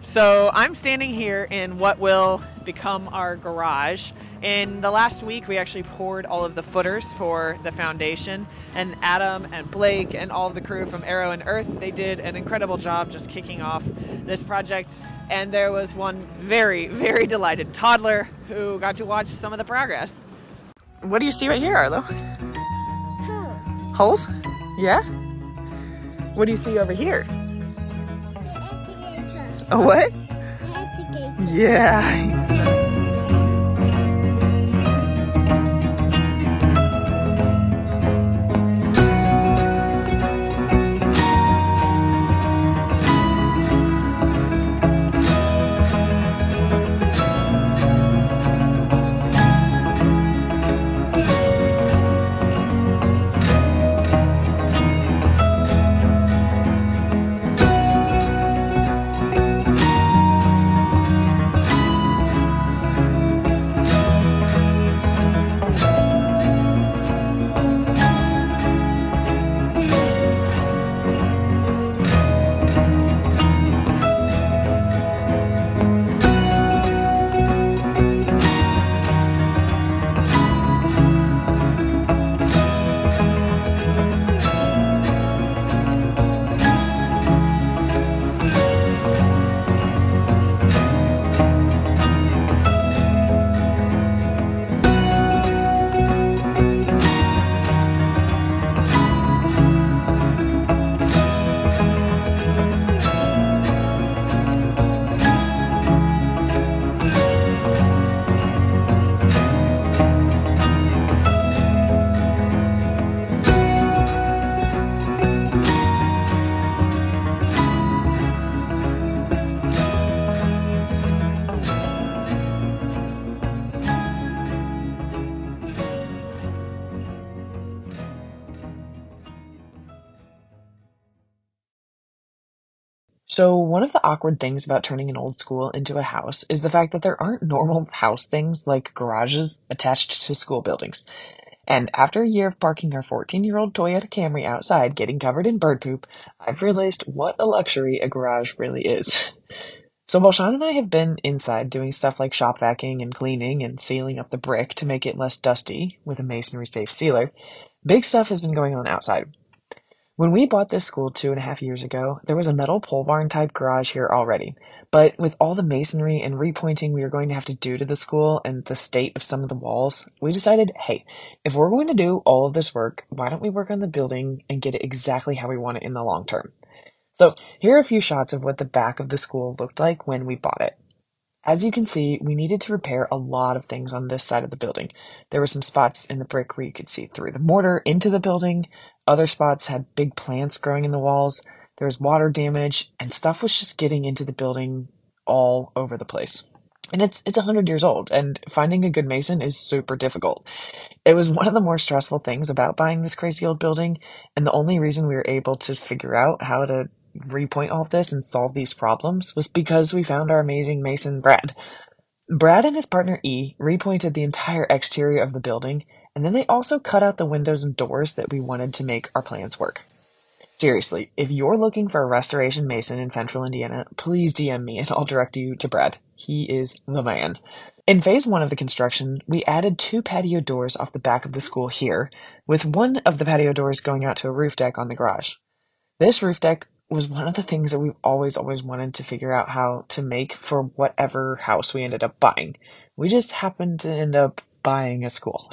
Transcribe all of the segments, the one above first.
So I'm standing here in what will become our garage. In the last week, we actually poured all of the footers for the foundation, and Adam and Blake and all of the crew from Arrow and Earth, they did an incredible job just kicking off this project. And there was one very, very delighted toddler who got to watch some of the progress. What do you see right here, Arlo? Holes? Yeah? What do you see over here? A what? Yeah. So one of the awkward things about turning an old school into a house is the fact that there aren't normal house things like garages attached to school buildings. And after a year of parking our 14-year-old Toyota Camry outside getting covered in bird poop, I've realized what a luxury a garage really is. So while Sean and I have been inside doing stuff like shop vacuuming and cleaning and sealing up the brick to make it less dusty with a masonry safe sealer, big stuff has been going on outside. When we bought this school 2.5 years ago, there was a metal pole barn type garage here already. But with all the masonry and repointing we were going to have to do to the school and the state of some of the walls, we decided, hey, if we're going to do all of this work, why don't we work on the building and get it exactly how we want it in the long term? So here are a few shots of what the back of the school looked like when we bought it. As you can see, we needed to repair a lot of things on this side of the building. There were some spots in the brick where you could see through the mortar into the building. Other spots had big plants growing in the walls. There was water damage, and stuff was just getting into the building all over the place. And it's 100 years old, and finding a good mason is super difficult. It was one of the more stressful things about buying this crazy old building, and the only reason we were able to figure out how to repoint all of this and solve these problems was because we found our amazing mason, Brad. Brad and his partner E repointed the entire exterior of the building, and then they also cut out the windows and doors that we wanted to make our plans work. Seriously, if you're looking for a restoration mason in central Indiana, please DM me and I'll direct you to Brad. He is the man. In phase 1 of the construction, we added 2 patio doors off the back of the school here, with one of the patio doors going out to a roof deck on the garage. This roof deck was one of the things that we've always wanted to figure out how to make for whatever house we ended up buying. We just happened to end up buying a school.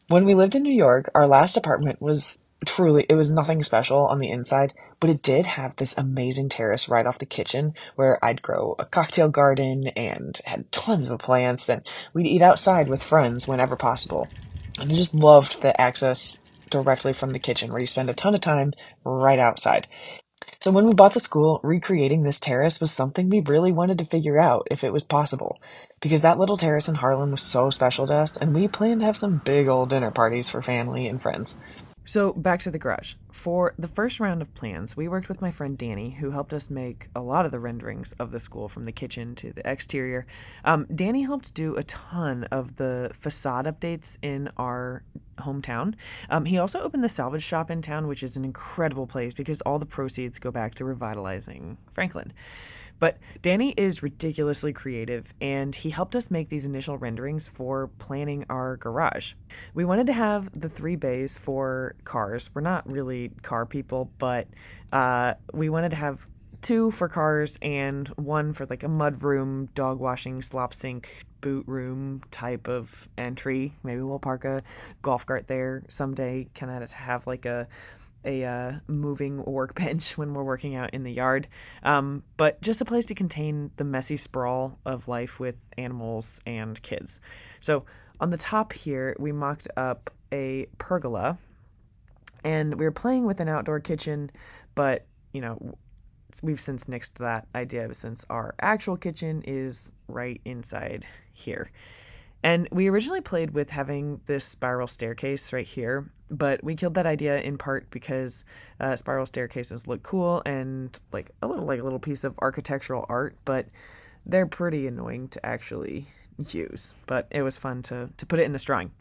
When we lived in New York, our last apartment was it was nothing special on the inside, but it did have this amazing terrace right off the kitchen where I'd grow a cocktail garden and had tons of plants, and we'd eat outside with friends whenever possible. And I just loved the access directly from the kitchen where you spend a ton of time right outside. So when we bought the school, recreating this terrace was something we really wanted to figure out if it was possible, because that little terrace in Harlem was so special to us, and we planned to have some big old dinner parties for family and friends. So back to the garage. For the first round of plans, we worked with my friend Danny, who helped us make a lot of the renderings of the school from the kitchen to the exterior. Danny helped do a ton of the facade updates in our hometown. He also opened the salvage shop in town, which is an incredible place because all the proceeds go back to revitalizing Franklin. But Danny is ridiculously creative, and he helped us make these initial renderings for planning our garage. We wanted to have the 3 bays for cars. We're not really car people, but we wanted to have 2 for cars and 1 for like a mud room, dog washing, slop sink, boot room type of entry. Maybe we'll park a golf cart there someday, kind of have like a moving workbench when we're working out in the yard, but just a place to contain the messy sprawl of life with animals and kids. So on the top here, we mocked up a pergola, and we were playing with an outdoor kitchen, but we've since nixed that idea since our actual kitchen is right inside here. And we originally played with having this spiral staircase right here, but we killed that idea in part because spiral staircases look cool and like a little piece of architectural art, but they're pretty annoying to actually use. But it was fun to put it in this drawing.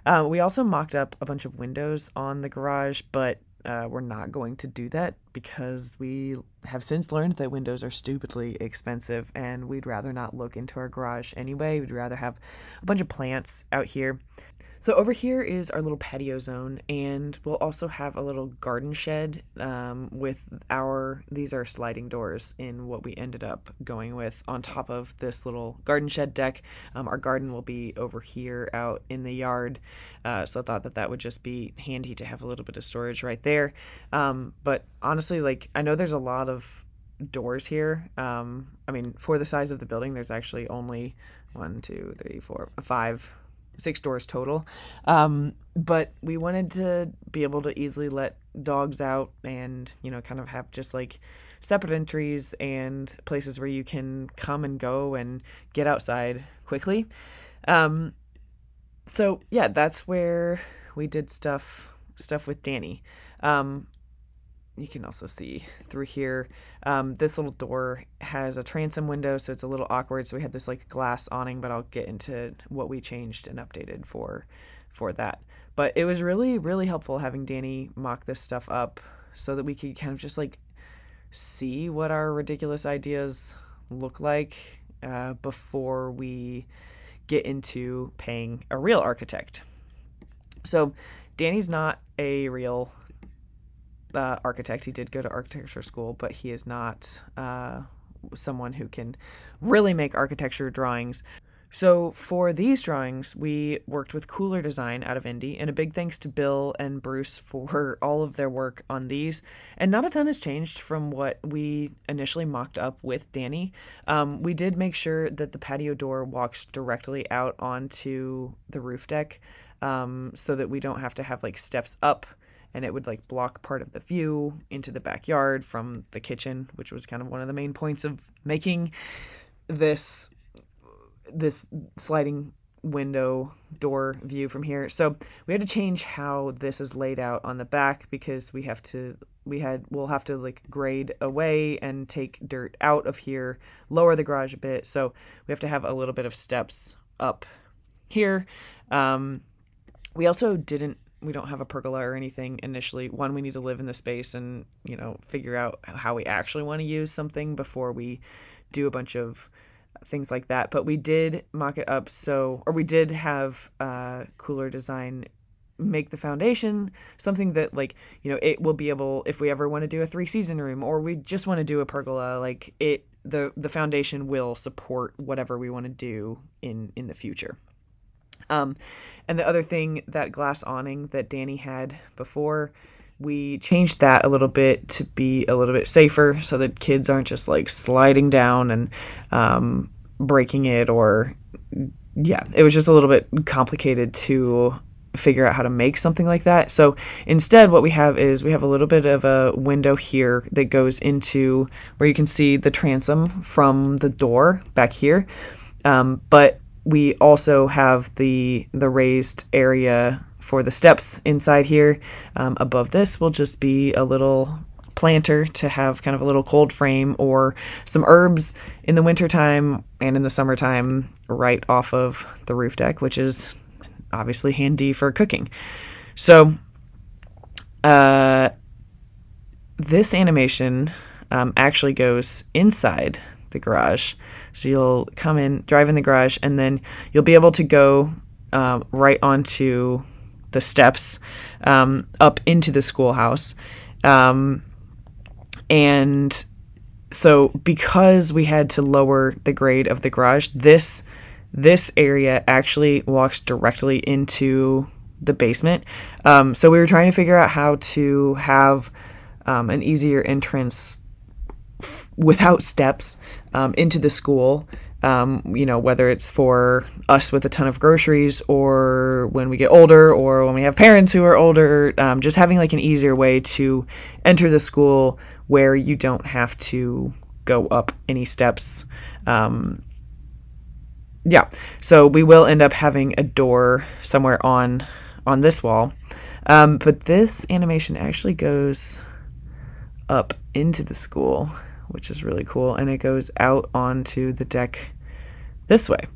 We also mocked up a bunch of windows on the garage, but we're not going to do that because we have since learned that windows are stupidly expensive, and we'd rather not look into our garage anyway. We'd rather have a bunch of plants out here. So over here is our little patio zone, and we'll also have a little garden shed these are sliding doors in what we ended up going with on top of this little garden shed deck. Our garden will be over here out in the yard, so I thought that would just be handy to have a little bit of storage right there. But honestly, like, I know there's a lot of doors here. For the size of the building, there's actually only 6 doors total. But we wanted to be able to easily let dogs out and, kind of have just like separate entries and places where you can come and go and get outside quickly. So yeah, that's where we did stuff with Danny. You can also see through here, this little door has a transom window, so it's a little awkward. So we had this like glass awning, but I'll get into what we changed and updated for that. But it was really, really helpful having Danny mock this stuff up so that we could kind of just like see what our ridiculous ideas look like before we get into paying a real architect. So Danny's not a real architect. He did go to architecture school, but he is not someone who can really make architecture drawings. So for these drawings, we worked with Cooler Design out of Indy, and a big thanks to Bill and Bruce for all of their work on these. And not a ton has changed from what we initially mocked up with Danny. We did make sure that the patio door walks directly out onto the roof deck, so that we don't have to have like steps up, and it would like block part of the view into the backyard from the kitchen, which was kind of one of the main points of making this sliding window door view from here. So we had to change how this is laid out on the back because we'll have to like grade away and take dirt out of here, lower the garage a bit. So we have to have a little bit of steps up here. We don't have a pergola or anything initially. One, we need to live in the space and, figure out how we actually want to use something before we do a bunch of things like that. But we did mock it up we did have Cooler Design make the foundation something that like, it will be able, if we ever want to do a 3-season room or we just want to do a pergola, like the foundation will support whatever we want to do in the future. And the other thing, that glass awning that Danny had before, we changed that a little bit to be a little bit safer so that kids aren't just like sliding down and breaking it, or it was just a little bit complicated to figure out how to make something like that. So instead what we have is we have a little bit of a window here that goes into where you can see the transom from the door back here, but we also have the raised area for the steps inside here. Above this will just be a little planter to have kind of a little cold frame or some herbs in the wintertime and in the summertime right off of the roof deck, which is obviously handy for cooking. So this animation actually goes inside the garage. So you'll come in, drive in the garage, and then you'll be able to go right onto the steps up into the schoolhouse. And so because we had to lower the grade of the garage, this area actually walks directly into the basement. So we were trying to figure out how to have an easier entrance without steps into the school, whether it's for us with a ton of groceries or when we get older or when we have parents who are older, just having like an easier way to enter the school where you don't have to go up any steps. So we will end up having a door somewhere on this wall. But this animation actually goes up into the school, which is really cool. And it goes out onto the deck this way.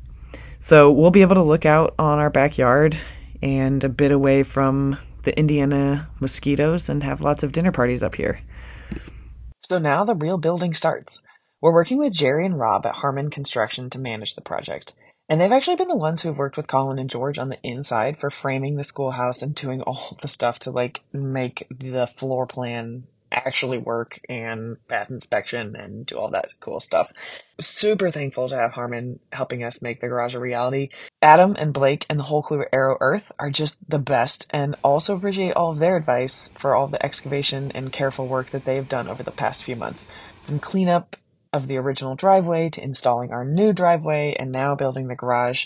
So we'll be able to look out on our backyard and a bit away from the Indiana mosquitoes and have lots of dinner parties up here. So now the real building starts. We're working with Jerry and Rob at Harmon Construction to manage the project. And they've actually been the ones who've worked with Colin and George on the inside for framing the schoolhouse and doing all the stuff to like make the floor plan actually work and pass inspection and do all that cool stuff. Super thankful to have Harmon helping us make the garage a reality. Adam and Blake and the whole crew at Arrow Earth are just the best, and also appreciate all of their advice for all the excavation and careful work that they've done over the past few months. From cleanup of the original driveway to installing our new driveway and now building the garage.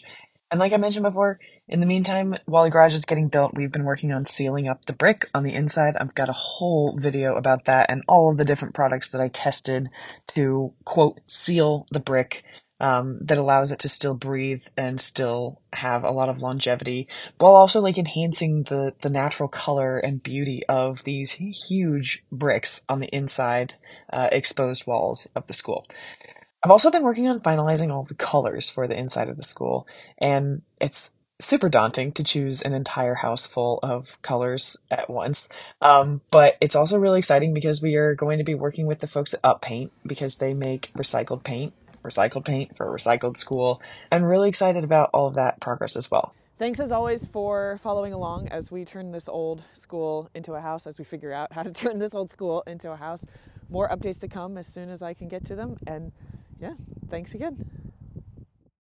And like I mentioned before, in the meantime, while the garage is getting built, we've been working on sealing up the brick on the inside. I've got a whole video about that and all of the different products that I tested to, quote, seal the brick that allows it to still breathe and still have a lot of longevity, while also like enhancing the natural color and beauty of these huge bricks on the inside exposed walls of the school. I've also been working on finalizing all the colors for the inside of the school, and it's super daunting to choose an entire house full of colors at once. But it's also really exciting because we are going to be working with the folks at Up Paint because they make recycled paint for a recycled school. I'm really excited about all of that progress as well. Thanks as always for following along as we turn this old school into a house, as we figure out how to turn this old school into a house. More updates to come as soon as I can get to them. And yeah, thanks again.